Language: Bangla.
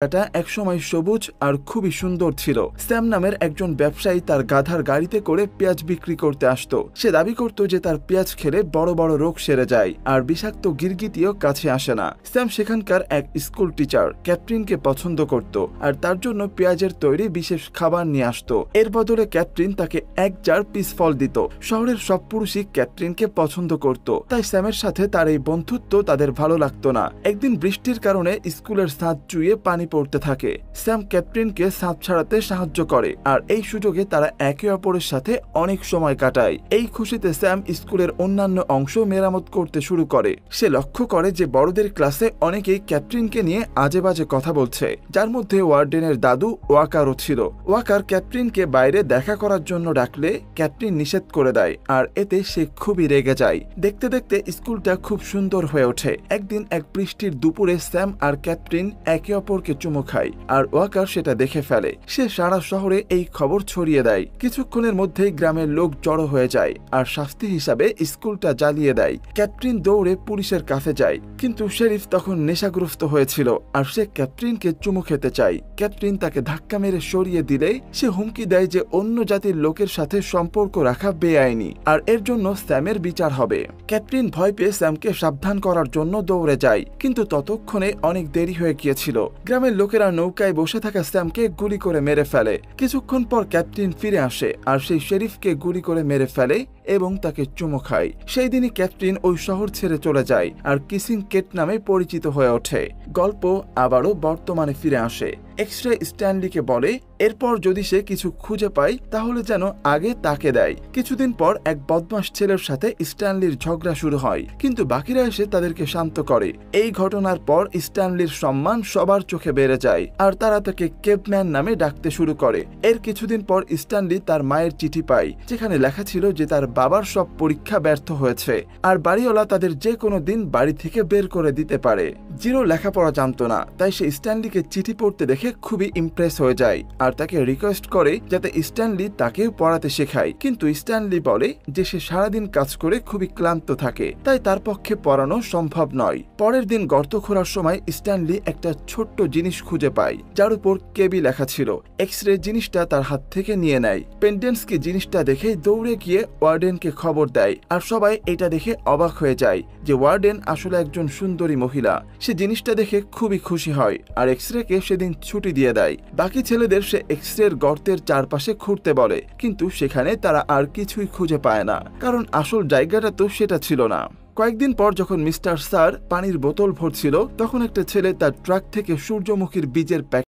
জায়গাটা একসময় সবুজ আর খুবই সুন্দর ছিল। স্যাম নামের একজন ব্যবসায়ী তার গাধার গাড়িতে করে পেঁয়াজ বিক্রি করতে আসতো। সে দাবি করত যে তার পেঁয়াজ খেলে বড় বড় রোগ সেরে যায় আর বিষাক্ত গিরগিটিও কাছে আসে না। স্যাম সেখানকার এক স্কুল টিচার ক্যাথরিনকে পছন্দ করত আর তার জন্য পেঁয়াজের তৈরি বিশেষ খাবার নিয়ে আসতো। এর বদলে ক্যাথরিন তাকে এক জার পিস ফল দিত। শহরের সব পুরুষই ক্যাথরিনকে পছন্দ করত, তাই স্যামের সাথে তার এই বন্ধুত্ব তাদের ভালো লাগতো না। একদিন বৃষ্টির কারণে স্কুলের ছাদ চুইয়ে পানি পড়তে থাকে। স্যাম ক্যাথরিনকে ছাদ ছাড়াতে সাহায্য করে আর এই সুযোগে তারা একে অপরের সাথে অনেক সময় কাটায়। এই খুশিতে স্যাম স্কুলের অন্যান্য অংশ মেরামত করতে শুরু করে। সে লক্ষ্য করে যে বড়দের ক্লাসে অনেকেই ক্যাথরিনকে নিয়ে আজে বাজে কথা বলছে, যার মধ্যে ওয়ার্ডেনের দাদু ওয়াকারও ছিল। ওয়াকার ক্যাথরিনকে বাইরে দেখা করার জন্য ডাকলে ক্যাথরিন নিষেধ করে দেয় আর এতে সে খুবই রেগে যায়। দেখতে দেখতে স্কুলটা খুব সুন্দর হয়ে ওঠে। একদিন এক বৃষ্টির দুপুরে স্যাম আর ক্যাথরিন একে অপরকে চুমু খায় আর ওয়াকার সেটা দেখে ফেলে। সে সারা শহরে এই খবর ছড়িয়ে দেয়। কিছুক্ষণের মধ্যেই গ্রামের লোক জড়ো হয়ে যায় আর শাস্তি হিসাবে স্কুলটা জ্বালিয়ে দেয়। ক্যাথরিন দৌড়ে পুলিশের কাছে যায়, কিন্তু শেরিফ তখন নেশাগ্রস্ত হয়েছিল আর সে ক্যাথরিনকে চুমু খেতে চায়। ক্যাথরিন তাকে ধাক্কা মেরে সরিয়ে দিলে সে হুমকি দেয় যে অন্য জাতির লোকের সাথে সম্পর্ক রাখা বেআইনি আর এর জন্য স্যামের বিচার হবে। ক্যাথরিন ভয় পেয়ে স্যামকে সাবধান করার জন্য দৌড়ে যায়, কিন্তু ততক্ষণে অনেক দেরি হয়ে গিয়েছিল। গ্রামের লোকেরা নৌকায় বসে থাকা স্যামকে গুলি করে মেরে ফেলে। কিছুক্ষণ পর ক্যাথরিন ফিরে আসে আর সেই শেরিফকে গুলি করে মেরে ফেলে এবং তাকে চুমু খায়। সেই দিনই ক্যাথরিন ওই শহর ছেড়ে চলে যায় আর কিসিং কেট নামে পরিচিত হয়ে ওঠে। গল্প আবারও বর্তমানে ফিরে আসে। এক্স-রে স্ট্যানলিকে বলে এরপর যদি সে কিছু খুঁজে পায় তাহলে যেন আগে তাকে দেয়। কিছুদিন পর এক বদমাস ছেলের সাথে স্ট্যানলির ঝগড়া শুরু হয়, কিন্তু বাকিরা এসে তাদেরকে শান্ত করে। এই ঘটনার পর স্ট্যানলির সম্মান সবার চোখে বেড়ে যায় আর তারা তাকে কেপম্যান নামে ডাকতে শুরু করে। এর কিছুদিন পর স্ট্যানলি তার মায়ের চিঠি পায়, যেখানে লেখা ছিল যে তার বাবার সব পরীক্ষা ব্যর্থ হয়েছে আর বাড়িওয়ালা তাদের যে কোনো দিন বাড়ি থেকে বের করে দিতে পারে। জিরো লেখাপড়া জানতো না, তাই সে স্ট্যানলিকে চিঠি পড়তে দেখে খুবই ইমপ্রেস হয়ে যায় আর তাকে রিকোয়েস্ট করে যাতে স্ট্যানলি তাকে পড়াতে শেখায়। কিন্তু স্ট্যানলি বলে যে সে সারাদিন কাজ করে খুবই ক্লান্ত থাকে, তাই তার পক্ষে পড়ানো সম্ভব নয়। পরের দিন গর্ত খোঁড়ার সময় স্ট্যানলি একটা ছোট্ট জিনিস খুঁজে পায়, যার উপর কেবি লেখা ছিল। এক্স-রে জিনিসটা তার হাত থেকে নিয়ে নেয়। পেন্ডেন্সকি জিনিসটা দেখে দৌড়ে গিয়ে ওয়ার্ডেনকে খবর দেয় আর সবাই এটা দেখে অবাক হয়ে যায় যে ওয়ার্ডেন আসলে একজন সুন্দরী মহিলা। সে জিনিসটা দেখে খুবই খুশি হয় আর এক্স-রেকে সেদিন ছুটি দিয়ে দেয়। বাকি ছেলেদের সে এক্স-রের গর্তের চারপাশে ঘুরতে বলে, কিন্তু সেখানে তারা আর কিছুই খুঁজে পায় না, কারণ আসল জায়গাটা তো সেটা ছিল না। কয়েকদিন পর যখন মিস্টার স্যার পানির বোতল ভরছিল, তখন একটা ছেলে তার ট্রাক থেকে সূর্যমুখীর বীজের প্যাকেট